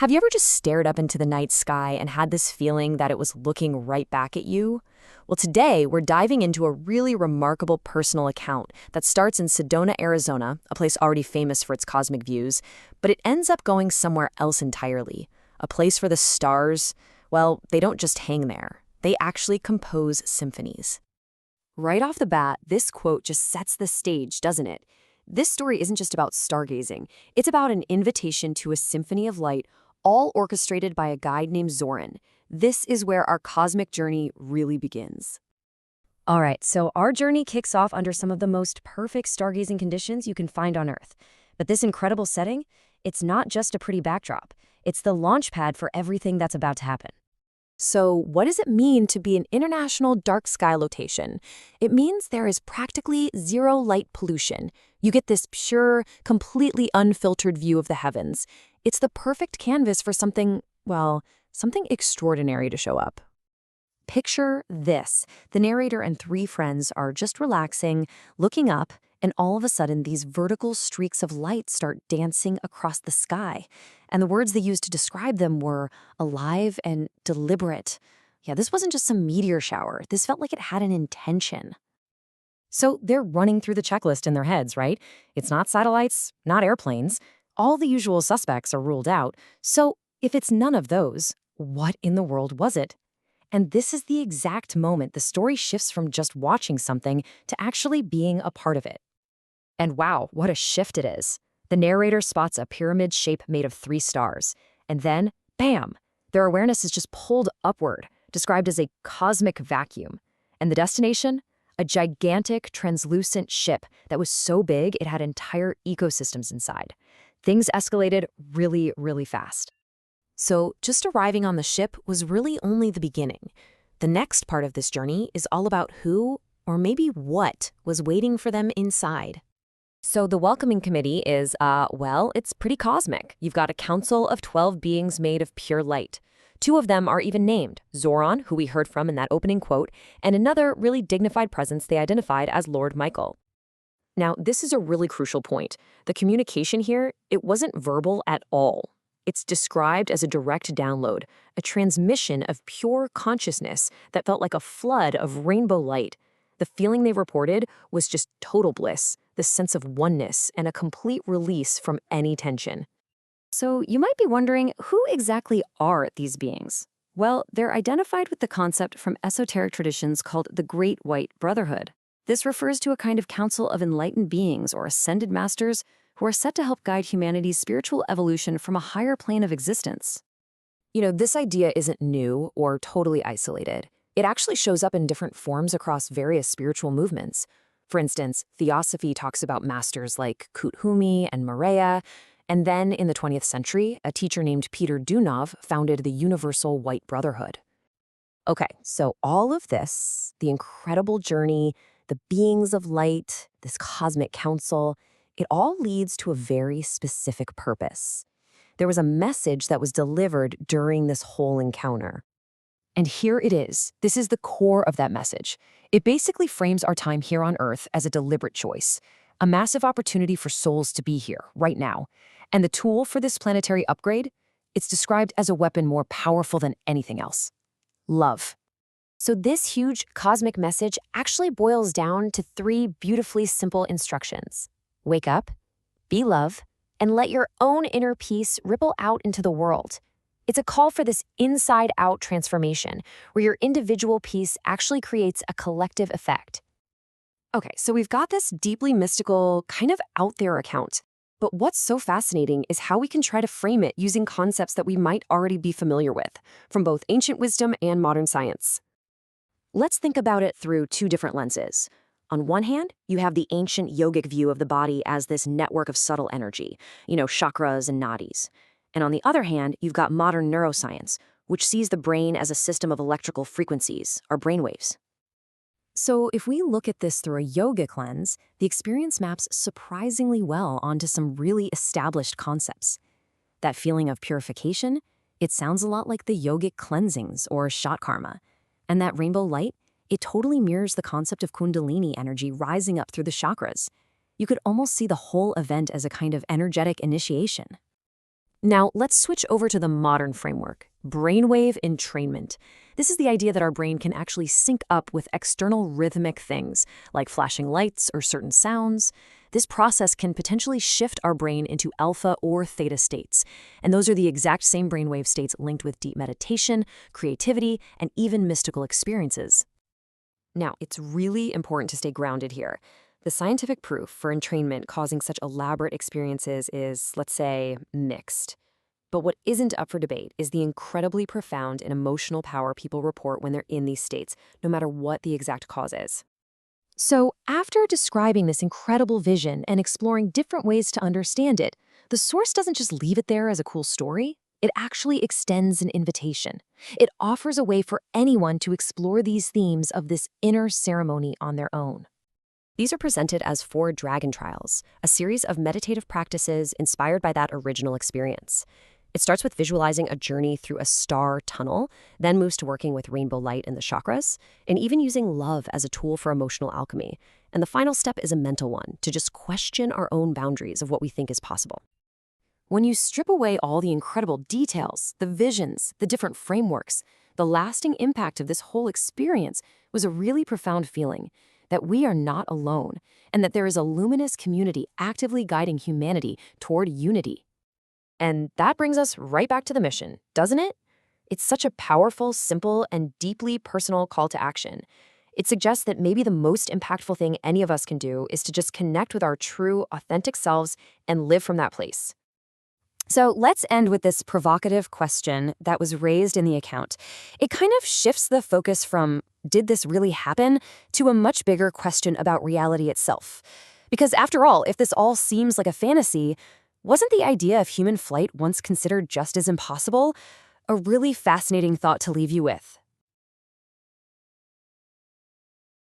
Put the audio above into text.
Have you ever just stared up into the night sky and had this feeling that it was looking right back at you? Well, today we're diving into a really remarkable personal account that starts in Sedona, Arizona, a place already famous for its cosmic views, but it ends up going somewhere else entirely. A place where the stars, well, they don't just hang there. They actually compose symphonies. Right off the bat, this quote just sets the stage, doesn't it? This story isn't just about stargazing. It's about an invitation to a symphony of light, all orchestrated by a guide named Zoran. This is where our cosmic journey really begins. All right, so our journey kicks off under some of the most perfect stargazing conditions you can find on Earth. But this incredible setting, it's not just a pretty backdrop. It's the launch pad for everything that's about to happen. So what does it mean to be an international dark sky location? It means there is practically zero light pollution. You get this pure, completely unfiltered view of the heavens. It's the perfect canvas for something, well, something extraordinary to show up. Picture this. The narrator and three friends are just relaxing, looking up, and all of a sudden these vertical streaks of light start dancing across the sky. And the words they used to describe them were alive and deliberate. Yeah, this wasn't just some meteor shower. This felt like it had an intention. So they're running through the checklist in their heads, right? It's not satellites, not airplanes. All the usual suspects are ruled out. So if it's none of those, what in the world was it? And this is the exact moment the story shifts from just watching something to actually being a part of it. And wow, what a shift it is. The narrator spots a pyramid shape made of 3 stars. And then, bam, their awareness is just pulled upward, described as a cosmic vacuum. And the destination? A gigantic, translucent ship that was so big it had entire ecosystems inside. Things escalated really, really fast. So just arriving on the ship was really only the beginning. The next part of this journey is all about who, or maybe what, was waiting for them inside. So the welcoming committee is, well, it's pretty cosmic. You've got a council of 12 beings made of pure light. 2 of them are even named, Zoran, who we heard from in that opening quote, and another really dignified presence they identified as Lord Michael. Now, this is a really crucial point. The communication here, it wasn't verbal at all. It's described as a direct download, a transmission of pure consciousness that felt like a flood of rainbow light. The feeling they reported was just total bliss, the sense of oneness, and a complete release from any tension. So you might be wondering, who exactly are these beings? Well, they're identified with the concept from esoteric traditions called the Great White Brotherhood. This refers to a kind of council of enlightened beings or ascended masters who are set to help guide humanity's spiritual evolution from a higher plane of existence. This idea isn't new or totally isolated. It actually shows up in different forms across various spiritual movements. For instance, Theosophy talks about masters like Kuthumi and Maria, and then in the 20th century, a teacher named Peter Dunov founded the Universal White Brotherhood. Okay, so all of this, the incredible journey, the beings of light, this cosmic council, it all leads to a very specific purpose. There was a message that was delivered during this whole encounter. And here it is. This is the core of that message. It basically frames our time here on Earth as a deliberate choice, a massive opportunity for souls to be here, right now. And the tool for this planetary upgrade? It's described as a weapon more powerful than anything else. Love. So this huge cosmic message actually boils down to 3 beautifully simple instructions. Wake up, be love, and let your own inner peace ripple out into the world. It's a call for this inside-out transformation, where your individual piece actually creates a collective effect. Okay, so we've got this deeply mystical, kind of out there account. But what's so fascinating is how we can try to frame it using concepts that we might already be familiar with, from both ancient wisdom and modern science. Let's think about it through 2 different lenses. On one hand, you have the ancient yogic view of the body as this network of subtle energy, chakras and nadis. And on the other hand, you've got modern neuroscience, which sees the brain as a system of electrical frequencies, or brainwaves. So if we look at this through a yogic lens, the experience maps surprisingly well onto some really established concepts. That feeling of purification, it sounds a lot like the yogic cleansings or shat karma. And that rainbow light, it totally mirrors the concept of kundalini energy rising up through the chakras. You could almost see the whole event as a kind of energetic initiation. Now, let's switch over to the modern framework, brainwave entrainment. This is the idea that our brain can actually sync up with external rhythmic things, like flashing lights or certain sounds. This process can potentially shift our brain into alpha or theta states, and those are the exact same brainwave states linked with deep meditation, creativity, and even mystical experiences. Now, it's really important to stay grounded here. The scientific proof for entrainment causing such elaborate experiences is, let's say, mixed. But what isn't up for debate is the incredibly profound and emotional power people report when they're in these states, no matter what the exact cause is. So, after describing this incredible vision and exploring different ways to understand it, the source doesn't just leave it there as a cool story. It actually extends an invitation. It offers a way for anyone to explore these themes of this inner ceremony on their own. These are presented as 4 Dragon Trials, a series of meditative practices inspired by that original experience. It starts with visualizing a journey through a star tunnel, then moves to working with rainbow light and the chakras, and even using love as a tool for emotional alchemy. And the final step is a mental one, to just question our own boundaries of what we think is possible. When you strip away all the incredible details, the visions, the different frameworks, the lasting impact of this whole experience was a really profound feeling that we are not alone and that there is a luminous community actively guiding humanity toward unity. And that brings us right back to the mission, doesn't it? It's such a powerful, simple, and deeply personal call to action. It suggests that maybe the most impactful thing any of us can do is to just connect with our true, authentic selves and live from that place. So let's end with this provocative question that was raised in the account. It kind of shifts the focus from, did this really happen, to a much bigger question about reality itself. Because after all, if this all seems like a fantasy, wasn't the idea of human flight once considered just as impossible? A really fascinating thought to leave you with.